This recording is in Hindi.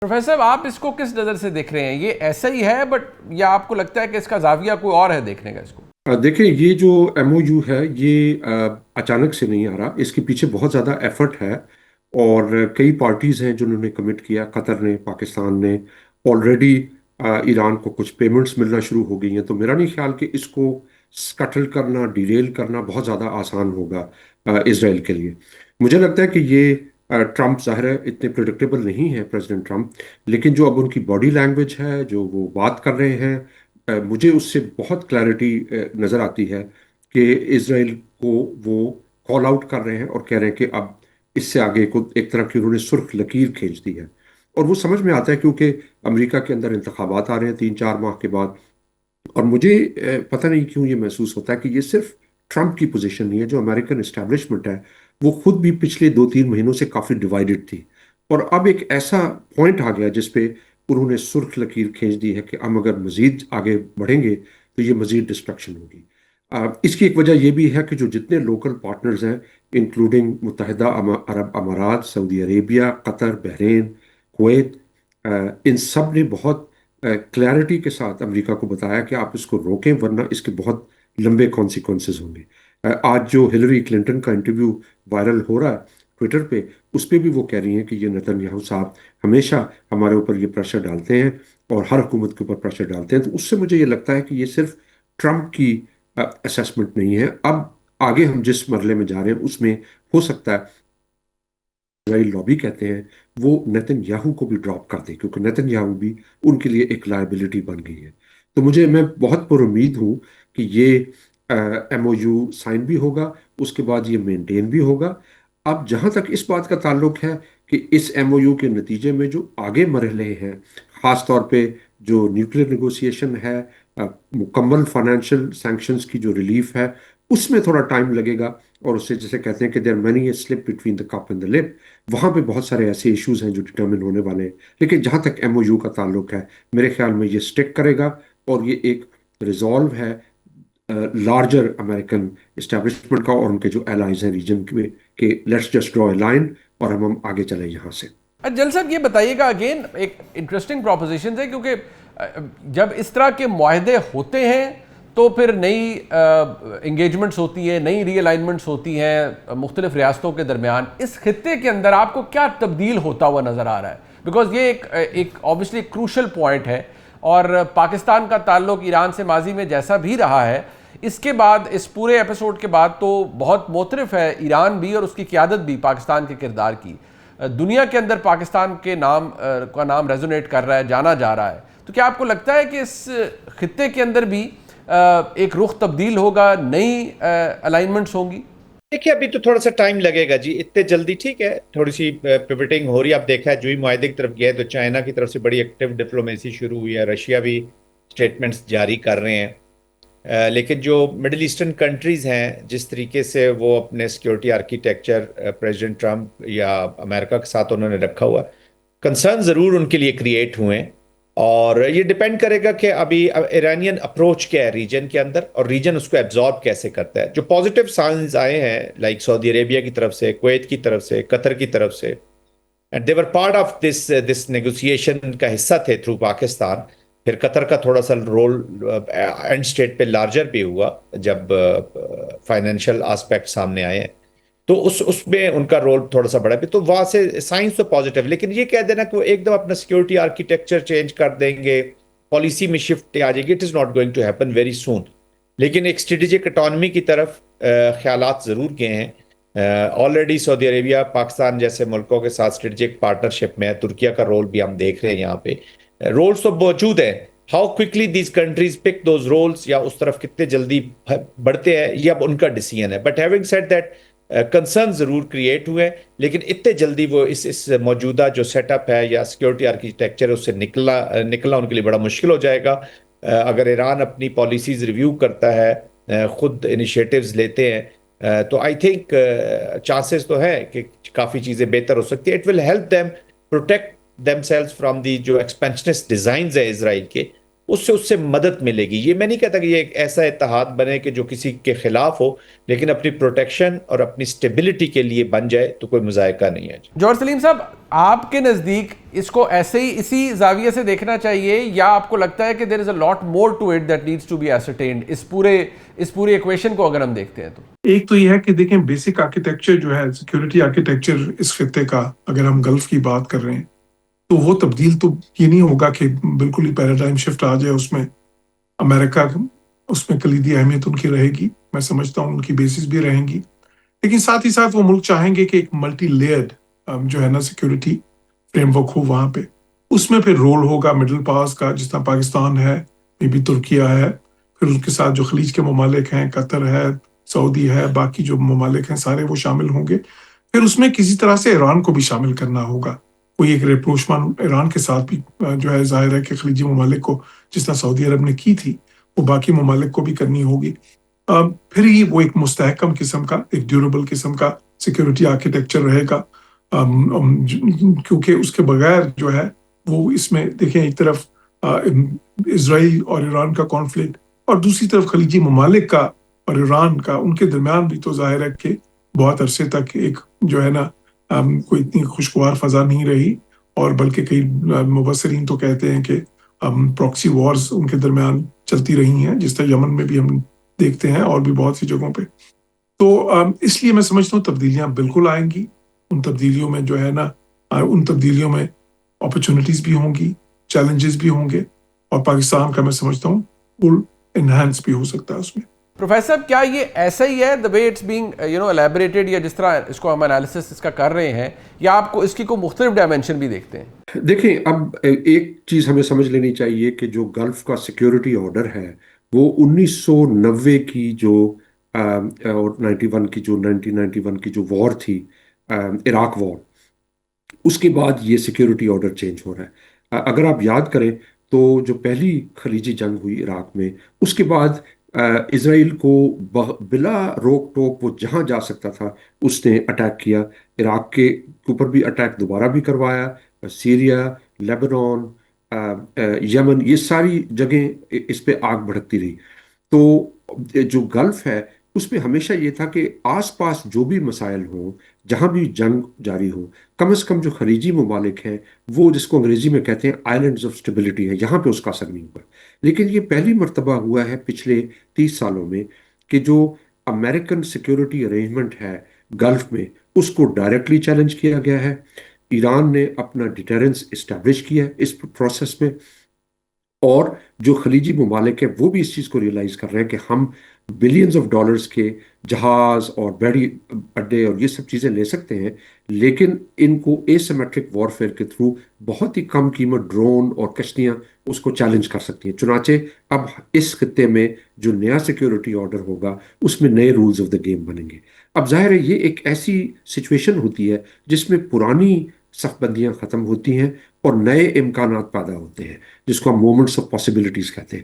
प्रोफेसर साहब, आप इसको किस नज़र से देख रहे हैं? ये ऐसा ही है बट या आपको लगता है कि इसका जाविया कोई और है देखने का इसको? देखिए, ये जो एमओयू है ये अचानक से नहीं आ रहा। इसके पीछे बहुत ज़्यादा एफर्ट है और कई पार्टीज हैं जिन्होंने कमिट किया। कतर ने, पाकिस्तान ने ऑलरेडी ईरान को कुछ पेमेंट्स मिलना शुरू हो गई हैं। तो मेरा नहीं ख्याल कि इसको स्कटल करना, डिरेल करना बहुत ज़्यादा आसान होगा इसराइल के लिए। मुझे लगता है कि ये ट्रम्प, ज़ाहिर है इतने प्रिडिक्टेबल नहीं है प्रेसिडेंट ट्रम्प, लेकिन जो अब उनकी बॉडी लैंग्वेज है, जो वो बात कर रहे हैं, मुझे उससे बहुत क्लैरिटी नज़र आती है कि इसराइल को वो कॉल आउट कर रहे हैं और कह रहे हैं कि अब इससे आगे को एक तरह की उन्होंने सुर्ख लकीर खींच दी है। और वो समझ में आता है क्योंकि अमेरिका के अंदर इंतखाबात आ रहे हैं 3-4 माह के बाद। और मुझे पता नहीं क्यों ये महसूस होता है कि ये सिर्फ ट्रम्प की पोजीशन नहीं है। जो अमेरिकन इस्टेब्लिशमेंट है वो खुद भी पिछले 2-3 महीनों से काफ़ी डिवाइडेड थी। और अब एक ऐसा पॉइंट आ गया जिसपे उन्होंने सुर्ख लकीर खींच दी है कि हम अगर मजीद आगे बढ़ेंगे तो ये मजीद डिस्ट्रक्शन होगी। इसकी एक वजह यह भी है कि जो जितने लोकल पार्टनर्स हैं, इंक्लूडिंग मुत्तहिदा अरब अमारात, Saudi Arabia, Qatar, Bahrain, Kuwait, इन सब ने बहुत क्लैरिटी के साथ अमेरिका को बताया कि आप इसको रोकें वरना इसके बहुत लंबे कॉन्सिक्वेंसेस होंगे। आज जो हिलरी क्लिंटन का इंटरव्यू वायरल हो रहा है ट्विटर पे, उस पे भी वो कह रही हैं कि ये नेतन्याहू साहब हमेशा हमारे ऊपर ये प्रेशर डालते हैं और हर हुकूमत के ऊपर प्रेशर डालते हैं। तो उससे मुझे ये लगता है कि ये सिर्फ ट्रम्प की असेसमेंट नहीं है। अब आगे हम जिस मरले में जा रहे हैं उसमें हो सकता है इसराइल लॉबी कहते हैं वो नेतन्याहू को भी ड्रॉप कर दे, क्योंकि नेतन्याहू भी उनके लिए एक लायबिलिटी बन गई है। तो मैं बहुत पुरुमीद हूँ कि ये एमओयू साइन भी होगा, उसके बाद ये मेंटेन भी होगा। अब जहां तक इस बात का ताल्लुक है कि इस एमओयू के नतीजे में जो आगे मरहले हैं, खास तौर पे जो न्यूक्लियर नेगोशिएशन है, मुकम्मल फाइनेंशियल सैंक्शंस की जो रिलीफ है, उसमें थोड़ा टाइम लगेगा। और उससे जैसे कहते हैं कि there many a slip between the cup and the lip, वहां पे बहुत सारे ऐसे इश्यूज हैं जो डिटर्मिन होने वाले हैं। लेकिन जहां तक एमओयू का ताल्लुक है, मेरे ख्याल में ये स्टिक करेगा और ये एक रिजॉल्व है लार्जर अमेरिकन इस्टेब्लिशमेंट का और उनके जो एलाइज हैं रीजन में, कि let's just draw a line और हम आगे चले यहाँ से। जल साहब, ये बताइएगा, अगेन एक इंटरेस्टिंग प्रोपोजिशन है क्योंकि जब इस तरह के मुआहदे होते हैं तो फिर नई इंगेजमेंट्स होती हैं, नई रीअलाइनमेंट्स होती हैं मुख्तलिफ रियासतों के दरमियान। इस खत्े के अंदर आपको क्या तब्दील होता हुआ नज़र आ रहा है? बिकॉज ये एक ऑब्वियसली क्रूशल पॉइंट है और पाकिस्तान का ताल्लुक ईरान से माजी में जैसा भी रहा है, इसके बाद इस पूरे एपिसोड के बाद तो बहुत मोतरफ है ईरान भी और उसकी क़यादत भी पाकिस्तान के किरदार की। दुनिया के अंदर पाकिस्तान के नाम का नाम रेजोनेट कर रहा है, जाना जा रहा है। तो क्या आपको लगता है कि इस खित्ते के अंदर भी एक रुख तब्दील होगा, नई अलाइनमेंट्स होंगी? देखिए, अभी तो थोड़ा सा टाइम लगेगा जी, इतने जल्दी ठीक है, थोड़ी सी पिवटिंग हो रही है। आप देखा है जो ही मुआहदे की तरफ गया है तो चाइना की तरफ से बड़ी एक्टिव डिप्लोमेसी शुरू हुई है, रशिया भी स्टेटमेंट्स जारी कर रहे हैं। लेकिन जो मिडिल ईस्टर्न कंट्रीज़ हैं, जिस तरीके से वो अपने सिक्योरिटी आर्किटेक्चर प्रेसिडेंट ट्रम्प या अमेरिका के साथ उन्होंने रखा हुआ, कंसर्न ज़रूर उनके लिए क्रिएट हुए हैं। और ये डिपेंड करेगा कि अभी ईरानियन अप्रोच क्या है रीजन के अंदर और रीजन उसको एब्जॉर्ब कैसे करता है। जो पॉजिटिव साइंस आए हैं लाइक सऊदी अरेबिया की तरफ से, कुवैत की तरफ से, कतर की तरफ से, and they were part of this negotiation का हिस्सा थे थ्रू पाकिस्तान। फिर कतर का थोड़ा सा रोल एंड स्टेट पे लार्जर भी हुआ जब फाइनेंशियल एस्पेक्ट सामने आए हैं, तो उसमें उनका रोल थोड़ा सा बड़ा भी। तो वहां से साइंस तो पॉजिटिव, लेकिन ये कह देना कि वो एकदम अपना सिक्योरिटी आर्किटेक्चर चेंज कर देंगे, पॉलिसी में शिफ्ट आ जाएगी, it is not going to happen very soon. लेकिन एक स्ट्रेटेजिक इकोनॉमी की तरफ ख्यालात जरूर गए हैं। ऑलरेडी सऊदी अरेबिया पाकिस्तान जैसे मुल्कों के साथ स्ट्रेटेजिक पार्टनरशिप में है। तुर्किया का रोल भी हम देख रहे हैं यहाँ पे। रोल्स तो मौजूद है, how quickly these countries pick those roles या उस तरफ कितने जल्दी बढ़ते हैं, ये अब उनका डिसीजन है। But having said that, concern जरूर क्रिएट हुए हैं, लेकिन इतने जल्दी वो इस मौजूदा जो सेटअप है या सिक्योरिटी आर्किटेक्चर है उससे निकलना उनके लिए बड़ा मुश्किल हो जाएगा। अगर ईरान अपनी पॉलिसीज रिव्यू करता है, खुद इनिशिएटिव्स लेते हैं, तो आई थिंक चांसेस तो है कि काफ़ी चीज़ें बेहतर हो सकती है। It will help them protect themselves from the जो एक्सपेंशनिस्ट डिज़ाइंस है इसराइल के, उससे उससे मदद मिलेगी। ये मैं नहीं कहता कि ये एक ऐसा इत्तेहाद बने कि जो किसी के खिलाफ हो, लेकिन अपनी प्रोटेक्शन और अपनी स्टेबिलिटी के लिए बन जाए तो कोई मुजायका नहीं है। जॉर्ज सलीम साहब, आपके नज़दीक इसको ऐसे ही इसी जाविये से देखना चाहिए, या आपको लगता है कि there is a lot more to it that needs to be ascertained, इस पूरे इक्वेशन को अगर हम देखते हैं तो? एक तो यह है कि देखें, बेसिक आर्किटेक्चर जो है, सिक्योरिटी आर्किटेक्चर इस खित्ते का, अगर हम गल्फ की बात कर रहे हैं, तो वो तब्दील तो ये नहीं होगा कि बिल्कुल ही पैराडाइम शिफ्ट आ जाए उसमें। अमेरिका, उसमें कलीदी अहमियत उनकी रहेगी, मैं समझता हूँ उनकी बेसिस भी रहेंगी, लेकिन साथ ही साथ वो मुल्क चाहेंगे कि एक मल्टी लेयर्ड जो है ना सिक्योरिटी फ्रेमवर्क हो वहां पे। उसमें फिर रोल होगा मिडिल पावर्स का, जिस तरह पाकिस्तान है, मे भी तुर्किया है, फिर उसके साथ जो खलीज के ममालिक हैं, कतर है, सऊदी है, बाकी जो ममालिक हैं सारे वो शामिल होंगे। फिर उसमें किसी तरह से ईरान को भी शामिल करना होगा। कोई एक रेप्रोचमान ईरान के साथ भी जो है, जाहिर है कि खलीजी ममालिक को, जिस तरह सऊदी अरब ने की थी, वो बाकी ममालिक को भी करनी होगी। फिर ही वो एक मुस्तहकम किस्म का, एक ड्यूरेबल किस्म का सिक्योरिटी आर्किटेक्चर रहेगा। क्योंकि उसके बगैर जो है वो, इसमें देखें, एक तरफ इसराइल और ईरान का कॉन्फ्लिक्ट, और दूसरी तरफ खलीजी ममालिक का और ईरान का, उनके दरमियान भी तो जाहिर है कि बहुत अरसे तक एक जो है ना कोई इतनी खुशगवार फजा नहीं रही, और बल्कि कई मुबसरीन तो कहते हैं कि प्रॉक्सी वॉर्स उनके दरमियान चलती रही हैं, जिस तरह यमन में भी हम देखते हैं और भी बहुत सी जगहों पे। तो इसलिए मैं समझता हूँ तब्दीलियां बिल्कुल आएंगी। उन तब्दीलियों में जो है ना, उन तब्दीलियों में अपॉर्चुनिटीज भी होंगी, चैलेंजेस भी होंगे, और पाकिस्तान का मैं समझता हूँ फुल एनहांस भी हो सकता है उसमें। प्रोफेसर, क्या ये ऐसा ही है the way it's being elaborated, या जिस तरह इसको हम एनालिसिस इसका कर रहे हैं, या आपको इसकी कोई मुख्तलिफ डायमेंशन भी देखते हैं? देखें, अब एक चीज हमें समझ लेनी चाहिए कि जो गल्फ का सिक्योरिटी ऑर्डर है वो 1990 की जो और 91 की जो 1991 की जो वॉर थी, इराक वॉर, उसके बाद ये सिक्योरिटी ऑर्डर चेंज हो रहा है। अगर आप याद करें तो जो पहली खलीजी जंग हुई इराक में, उसके बाद इसराइल को बिला रोक टोक वो जहां जा सकता था उसने अटैक किया। इराक के ऊपर भी अटैक दोबारा भी करवाया, सीरिया, लेबनान, यमन, ये सारी जगह इस पे आग भड़कती रही। तो जो गल्फ है उसमें हमेशा ये था कि आसपास जो भी मसाइल हो, जहां भी जंग जारी हो, कम से कम जो खलीजी ममालिक हैं, वो जिसको अंग्रेजी में कहते हैं आइलैंड्स ऑफ स्टेबिलिटी है, यहाँ पे उसका असर नहीं हुआ। लेकिन ये पहली मर्तबा हुआ है पिछले 30 सालों में कि जो अमेरिकन सिक्योरिटी अरेंजमेंट है गल्फ में, उसको डायरेक्टली चैलेंज किया गया है। ईरान ने अपना डिटरेंस इस्टेब्लिश किया है इस प्रोसेस में, और जो खलीजी ममालिक है वो भी इस चीज़ को रियलाइज कर रहे हैं कि हम बिलियंस ऑफ डॉलर्स के जहाज और बड़ी अड्डे और ये सब चीज़ें ले सकते हैं, लेकिन इनको एसिमेट्रिक वॉरफेयर के थ्रू बहुत ही कम कीमत ड्रोन और कश्तियां उसको चैलेंज कर सकती हैं। चुनाचे अब इस खत्ते में जो नया सिक्योरिटी ऑर्डर होगा उसमें नए रूल्स ऑफ द गेम बनेंगे। अब जाहिर है ये एक ऐसी सिचुएशन होती है जिसमें पुरानी सफबंदियां ख़त्म होती हैं और नए इम्कानात पैदा होते हैं, जिसको हम मोमेंट्स ऑफ पॉसिबिलिटीज कहते हैं।